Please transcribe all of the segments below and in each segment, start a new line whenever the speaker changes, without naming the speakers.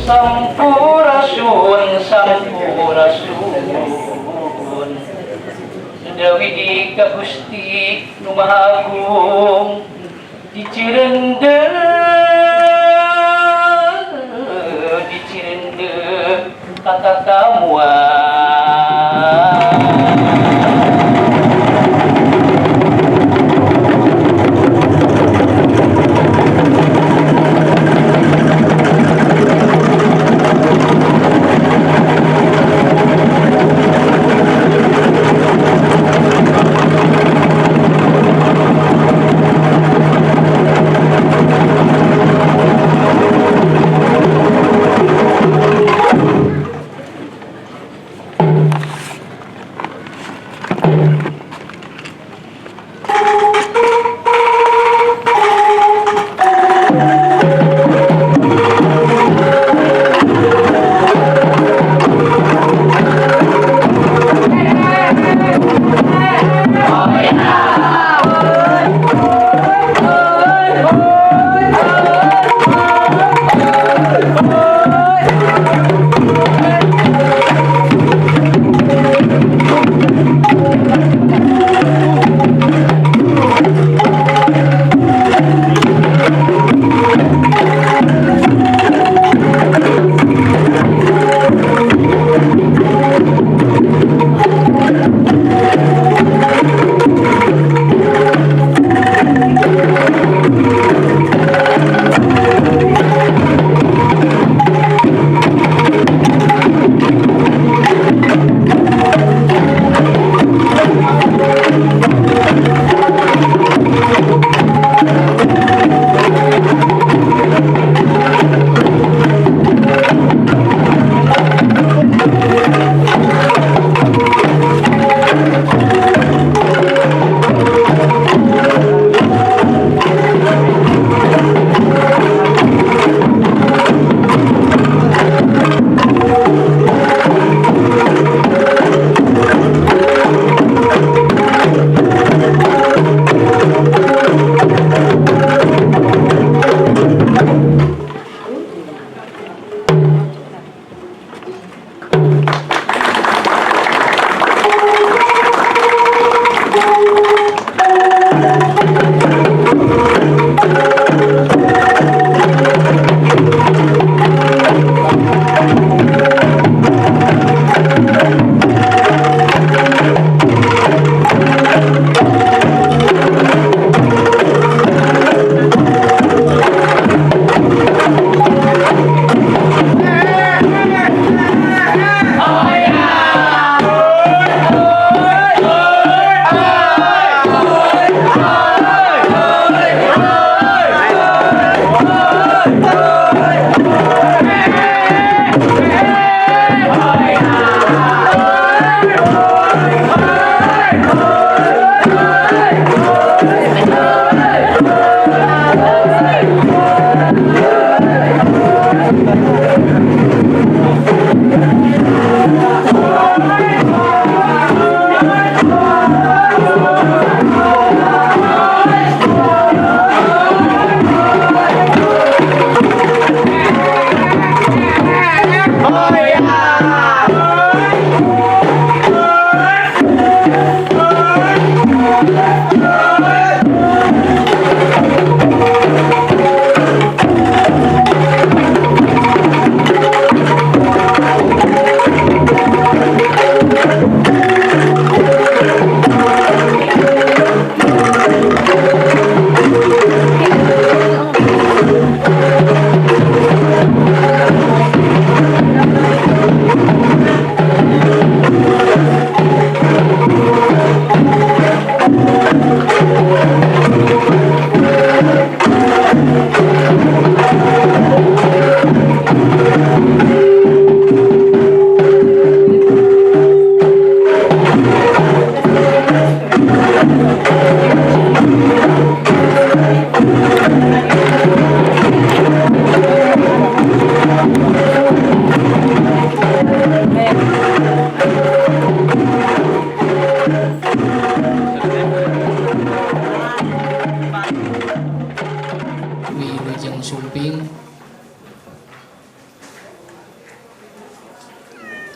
Sampurasun, sampurasun Dawi di Gusti Nu Maha Agung di Cirende kata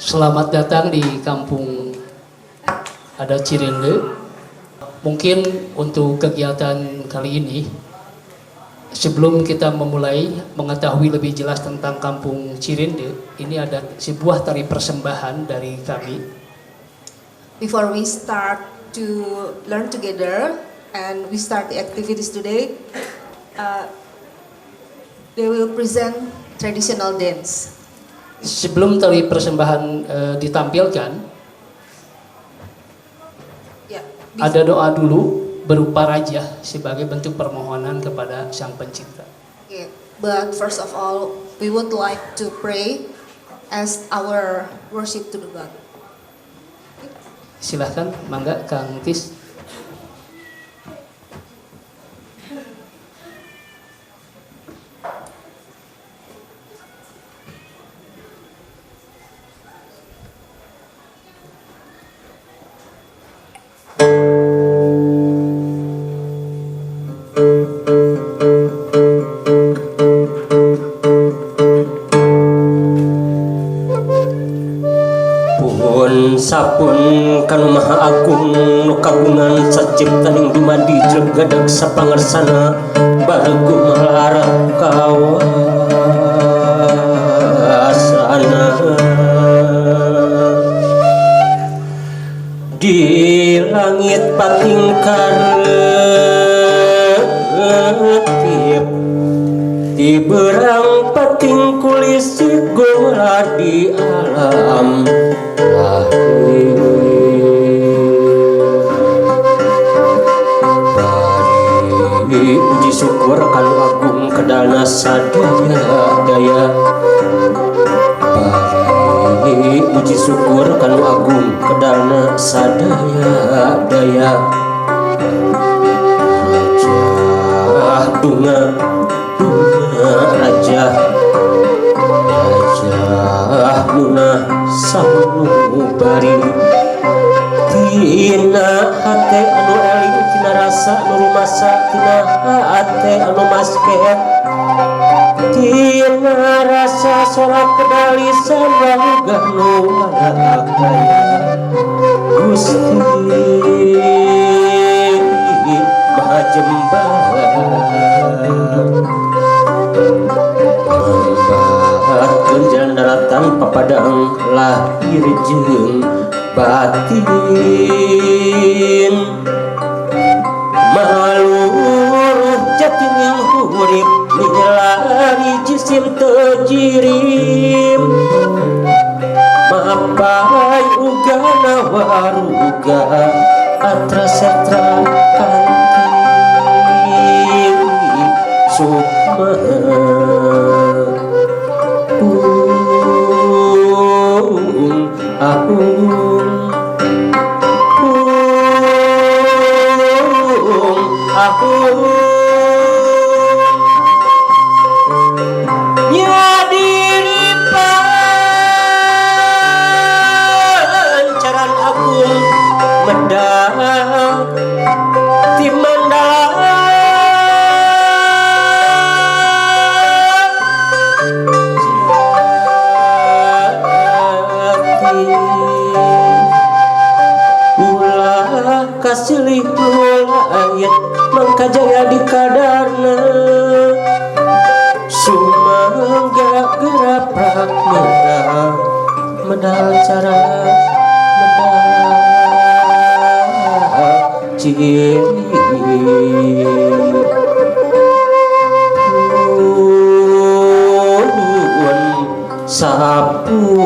Selamat datang di kampung adat Cirende. Mungkin untuk kegiatan kali ini, sebelum kita memulai mengetahui lebih jelas tentang kampung Cirende, ini ada sebuah tari persembahan dari kami.
Before we start to learn together and we start the activities today, they will present traditional dance.
Sebelum tari persembahan ditampilkan, ada doa dulu berupa raja sebagai bentuk permohonan kepada Sang Pencipta.
But first of all, we would like to pray as our worship to the God.
Silahkan, mangga Kang Tis.
Sapun kanu maha agung nu kagungan saciptaning dumadi jegadag sapangersana baregu malara kawasana di langit patingkareutip di berang pating kulis gola di alam bari uji syukur kanu agung kedalna sadaya daya bari uji syukur kanu agung kedalna sadaya daya raja bunga raja munah sanubari tina hate anu eling tina rasa nu rumasa tina hate anu masket tina rasa sorak kedali sarangga nu waragaya Gusti Maha Jembar membahatkeun jalan daratan papadang lahir jeung batin maluruh jatining hurip milari jisim tejirim mapai ugana waruga atra setra kanting sukma nyadiri pancaran agung medang timandang ulah kasilih langit mangkajaya di kadarna sumangga geraprak medal medal cara medal ciri puun sapu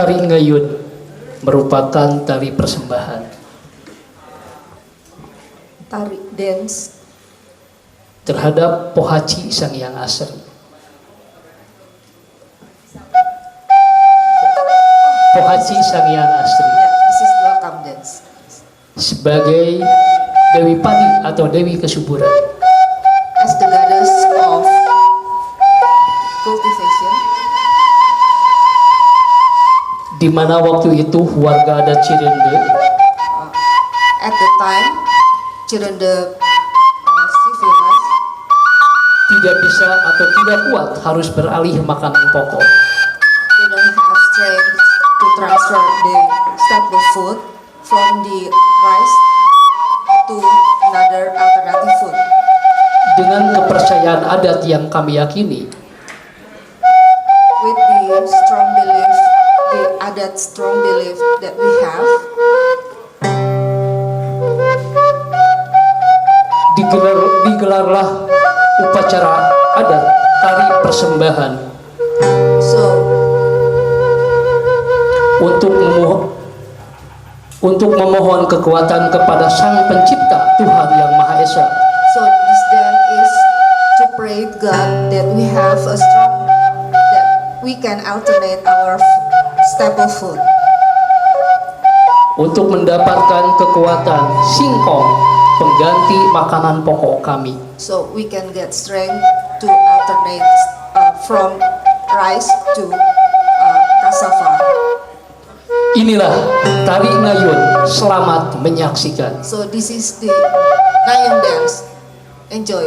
Tari ngayun merupakan tari persembahan.
Tari dance
terhadap Pohaci Sang Hyang Asri. Pohaci Sang Hyang Asri.
This is welcome dance.
Sebagai Dewi Padi atau Dewi Kesuburan.
As the goddess of cultivation.
Di mana waktu itu warga adat Cirende
at the time during the civilas,
tidak bisa atau tidak kuat harus beralih makanan pokok.
they don't have strength to transfer the staple food from the rice to another alternative food.
Dengan kepercayaan adat yang kami yakini,
With the strong belief, the adat strong belief that we have,
digelarlah upacara adat tari persembahan
so
untuk memohon kekuatan kepada Sang Pencipta Tuhan Yang Maha Esa.
so this then is to pray God that we have a strong, that we can alternate our staple food,
Untuk mendapatkan kekuatan singkong pengganti makanan pokok kami.
so we can get strength to alternate from rice to cassava.
Inilah tari ngayun, selamat menyaksikan.
So this is the Ngayun dance. Enjoy.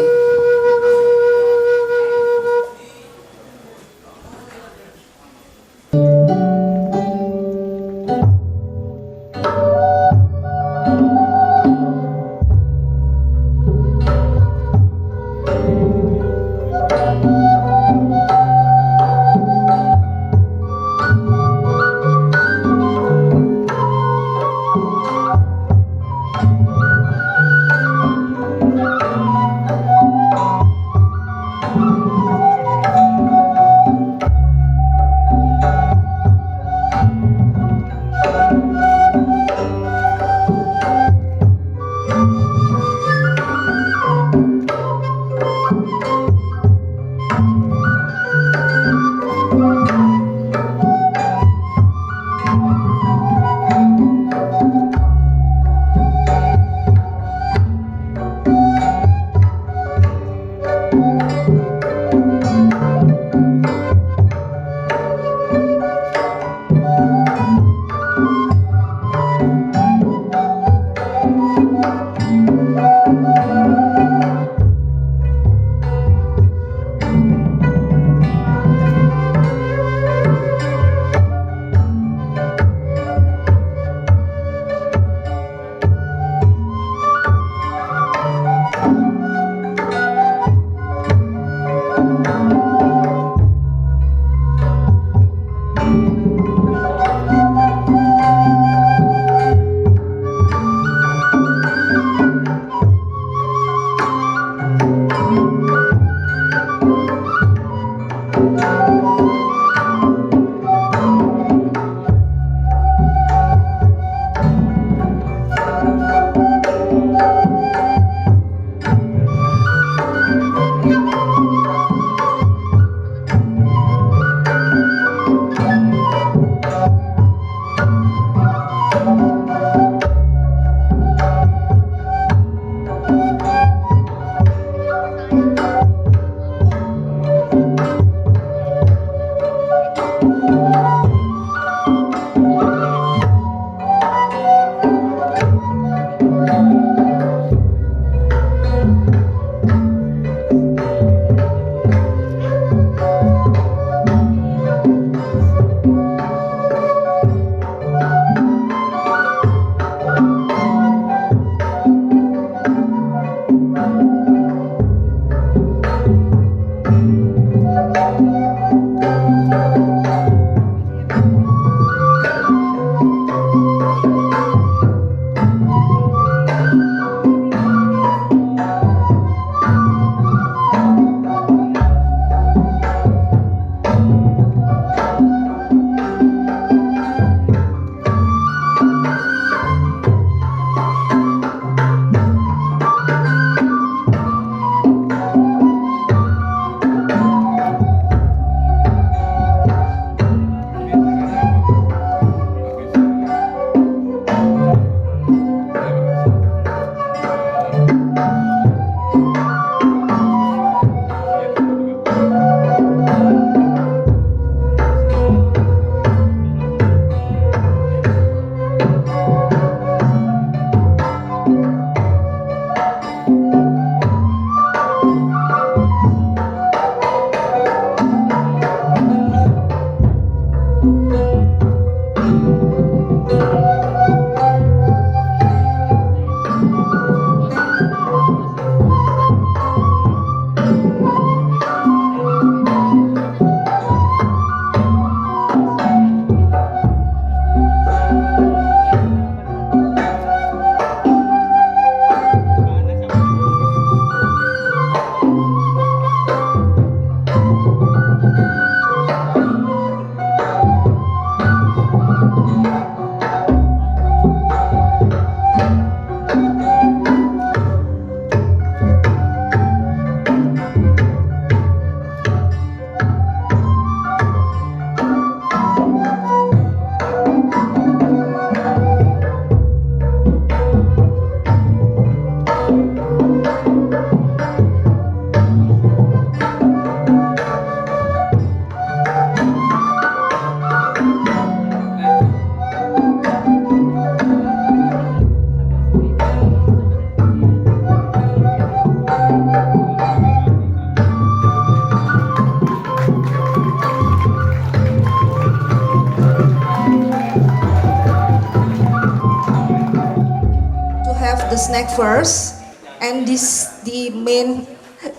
the snack first, and the main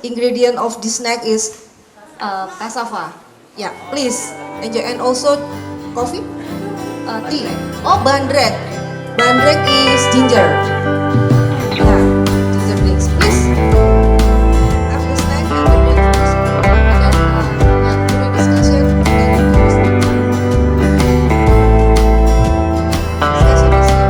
ingredient of this snack is cassava. Yeah, please enjoy, and also coffee, tea. Oh, bandrek. Bandrek is ginger. Yeah, ginger drinks. Please have the snack and the drink first. And then, yeah, during discussion, then discussion is here.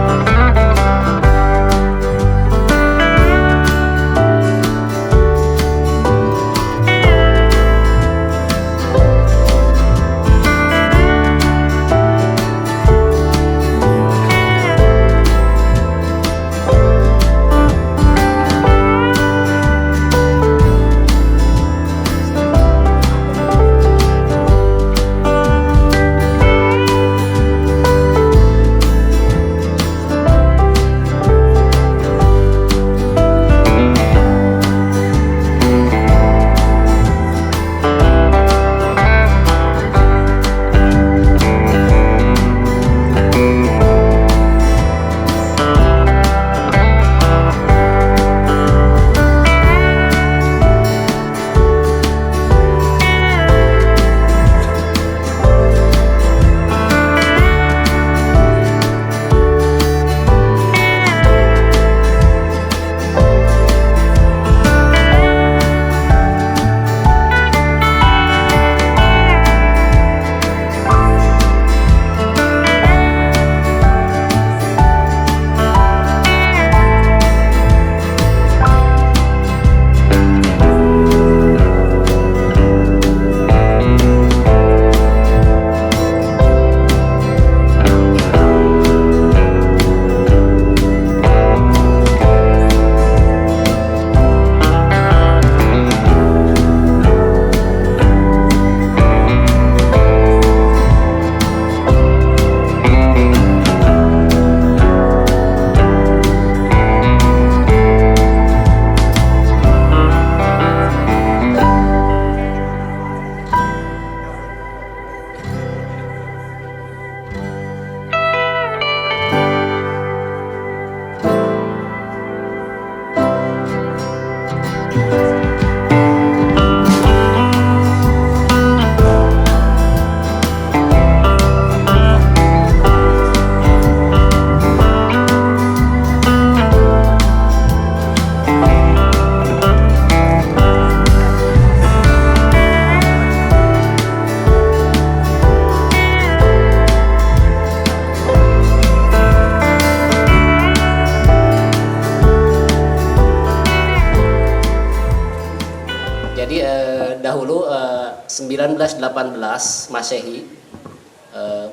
Jadi dahulu 1918 Masehi,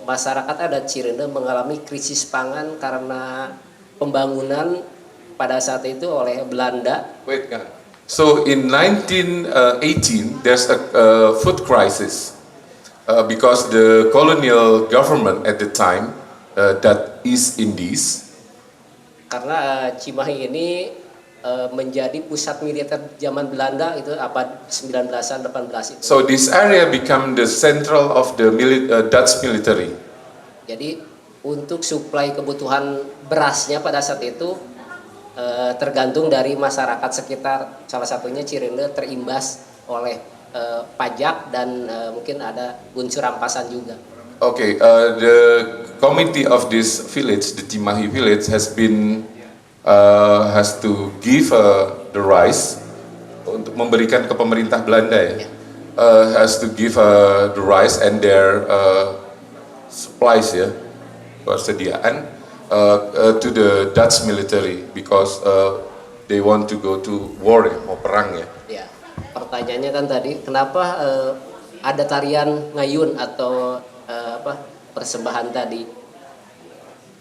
masyarakat adat Cirende mengalami krisis pangan karena pembangunan pada saat itu oleh Belanda.
Wait, Kang. So in 1918, there's a food crisis because the colonial government at the time, that East Indies,
Karena Cimahi ini menjadi pusat militer zaman Belanda itu abad 19-an 18 itu.
so this area became the central of the Dutch military.
Jadi untuk suplai kebutuhan berasnya pada saat itu tergantung dari masyarakat sekitar, salah satunya Cirende terimbas oleh pajak dan mungkin ada unsur rampasan juga.
Okay, the committee of this village, the Cimahi village, has to give the rice untuk memberikan ke pemerintah Belanda ya, has to give the rice and their supplies ya, persediaan to the Dutch military because they want to go to war ya, mau perang ya.
Ya, pertanyaannya kan tadi kenapa ada tarian ngayun atau persembahan tadi.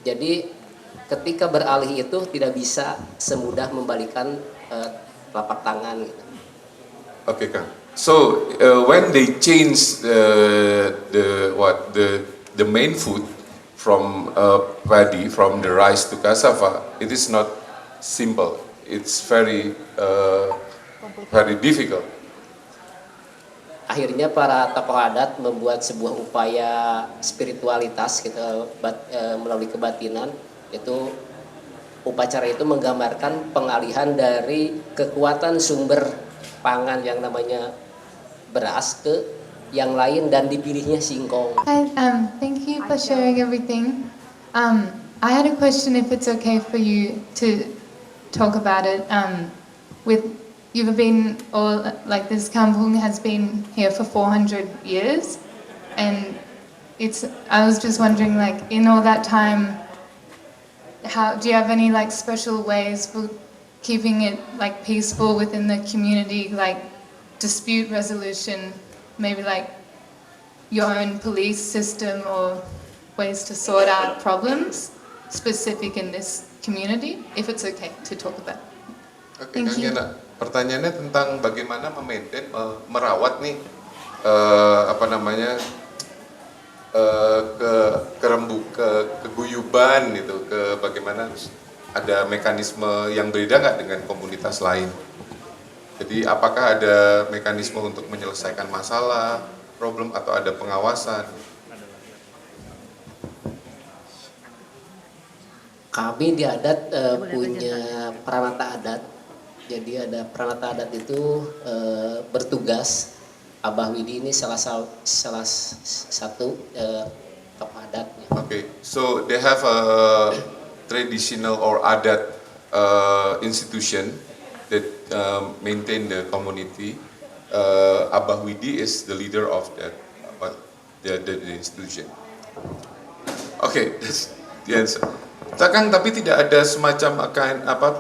Jadi ketika beralih itu tidak bisa semudah membalikan telapak tangan.
Okay, Kang. So when they change the main food from paddy, from the rice to cassava, it is not simple. It's very difficult.
Akhirnya para tokoh adat membuat sebuah upaya spiritualitas gitu, melalui kebatinan, itu upacara itu menggambarkan pengalihan dari kekuatan sumber pangan yang namanya beras ke yang lain dan dipilihnya singkong.
Hi, thank you for sharing everything. I had a question, if it's okay for you to talk about it. With you've been, or like this kampung has been here for 400 years, and I was just wondering, like, in all that time, how do you have any like special ways for keeping it like peaceful within the community, like dispute resolution, maybe like your own police system or ways to sort out problems specific in this community, if it's okay to talk about?
Oke,
Thank
Kang
you.
Yana, pertanyaannya tentang bagaimana memaintain, merawat nih apa namanya keguyuban gitu, bagaimana ada mekanisme yang beda nggak dengan komunitas lain. Jadi apakah ada mekanisme untuk menyelesaikan masalah, problem, atau ada pengawasan?
Kami di adat punya peranata adat. Jadi ada peranata adat itu bertugas. Abah Widi ini salah satu tokoh adatnya.
Okay, so they have a traditional or adat institution that maintain the community. Abah Widi is the leader of that the institution. Okay, that's the answer. Kang, tapi tidak ada semacam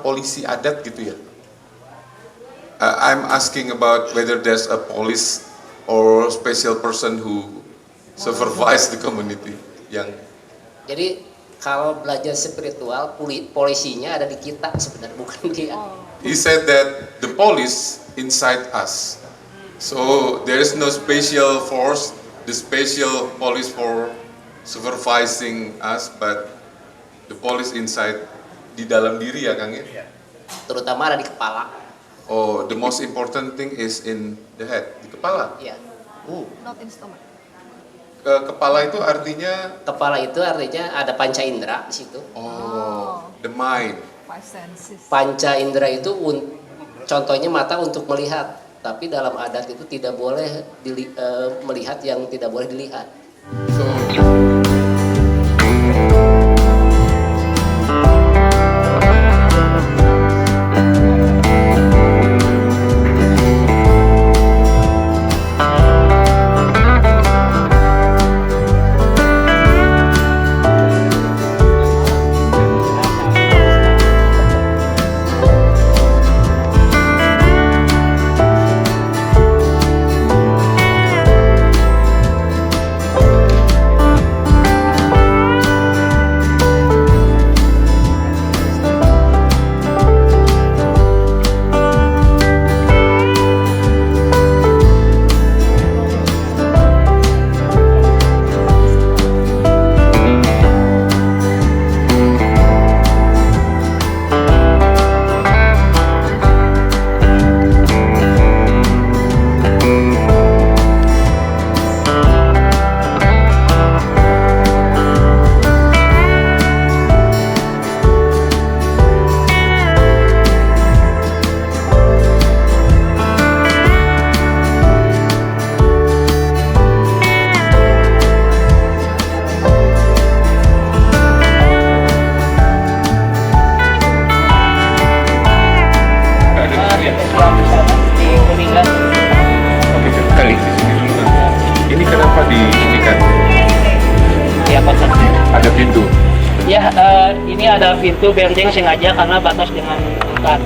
polisi adat gitu ya? I'm asking about whether there's a police or special person who supervise the community yang.
Jadi kalau belajar spiritual, polisinya ada di kita sebenarnya, bukan dia.
He said that the police inside us. So there is no special force, the special police for supervising us, but the police inside, di dalam diri ya Kang ya?
Terutama ada di kepala.
Oh, the most important thing is in the head, di kepala.
Ya.
Not in stomach.
Kepala itu artinya?
Kepala itu artinya ada panca indera di situ.
Oh, the mind.
Five senses.
Panca indera itu contohnya mata untuk melihat, tapi dalam adat itu tidak boleh melihat yang tidak boleh dilihat.
So,
ini ada pintu benteng sengaja karena batas dengan hutan.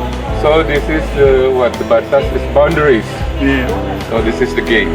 So this is what the batas is boundaries. Yeah. So this is the gate.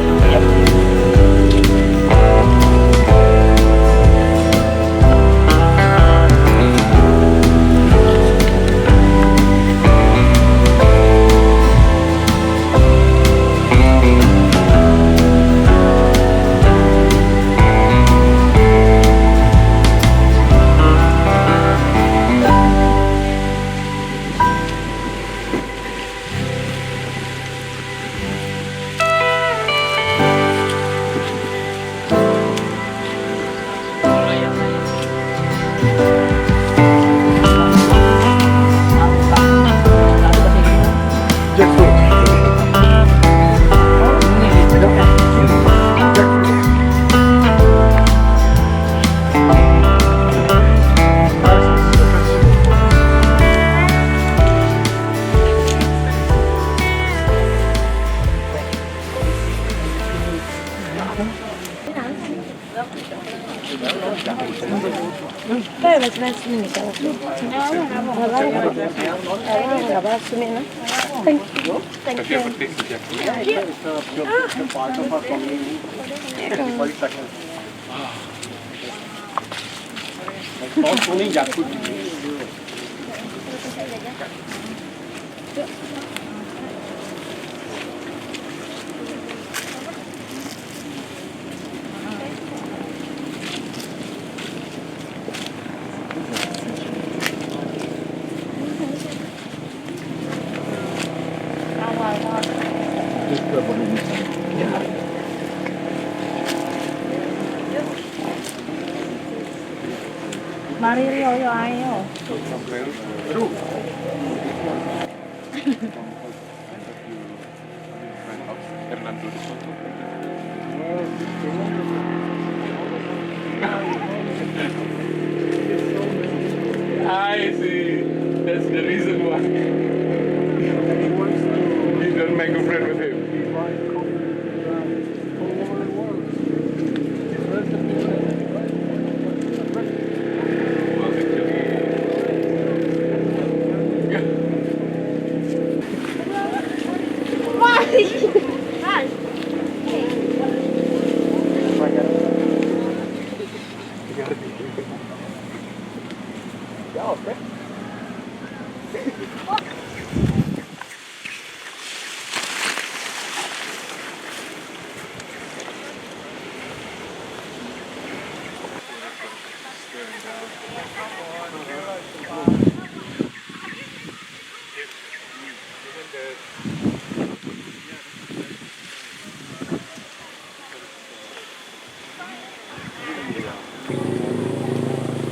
I see. That's the reason why. You don't make a friend with him. Well,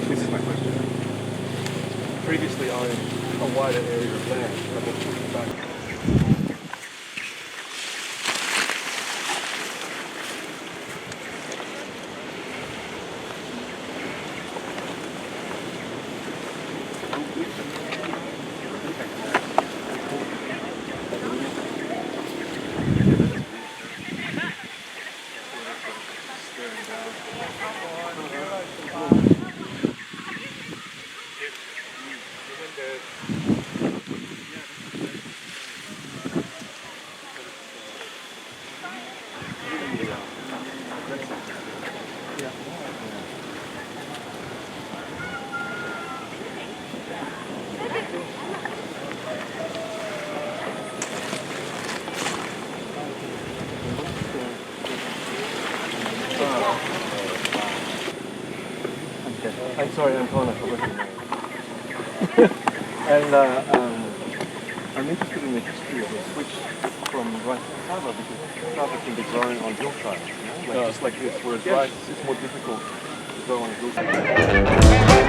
This is my question. Previously on a wider area of land, but they're pushing back. I'm sorry, I'm Kona. I forgot your name. And I'm interested in the history of the switch from rice to cassava because cassava can be grown on hillsides, you know? Like, just like this, whereas rice is more difficult to grow on a hillside.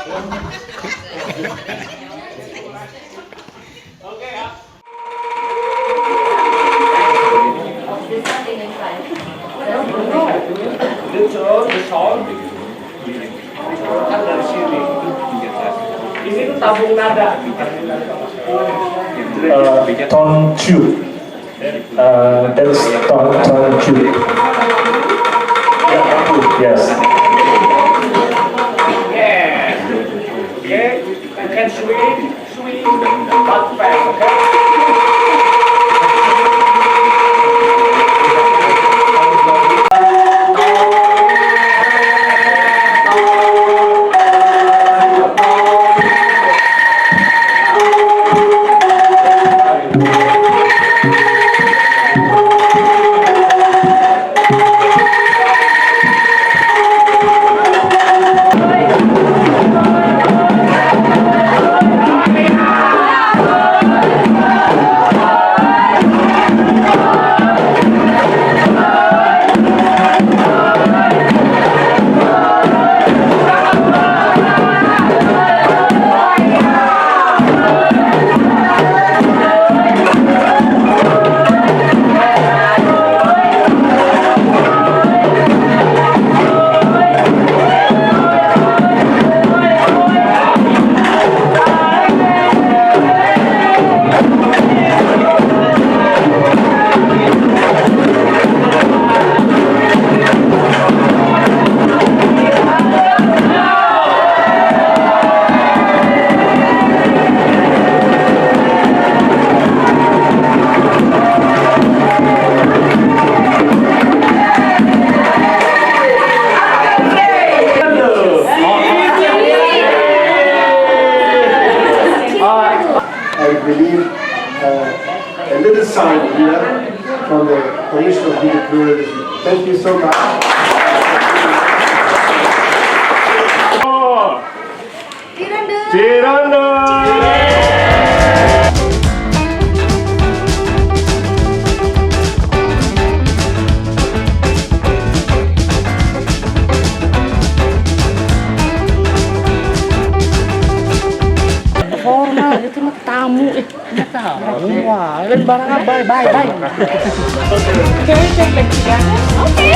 Ini tuh tabung nada.
Tone tube. That is tone tube. Yes.
Yeah. Okay. You can swing, but fast. Okay.
I believe a little sign here from the Commission of Media Pluralism. Thank you so much.
Formal itu mah tamu tahu. Wah, lain barang bye. Oke, cek ya. Oke.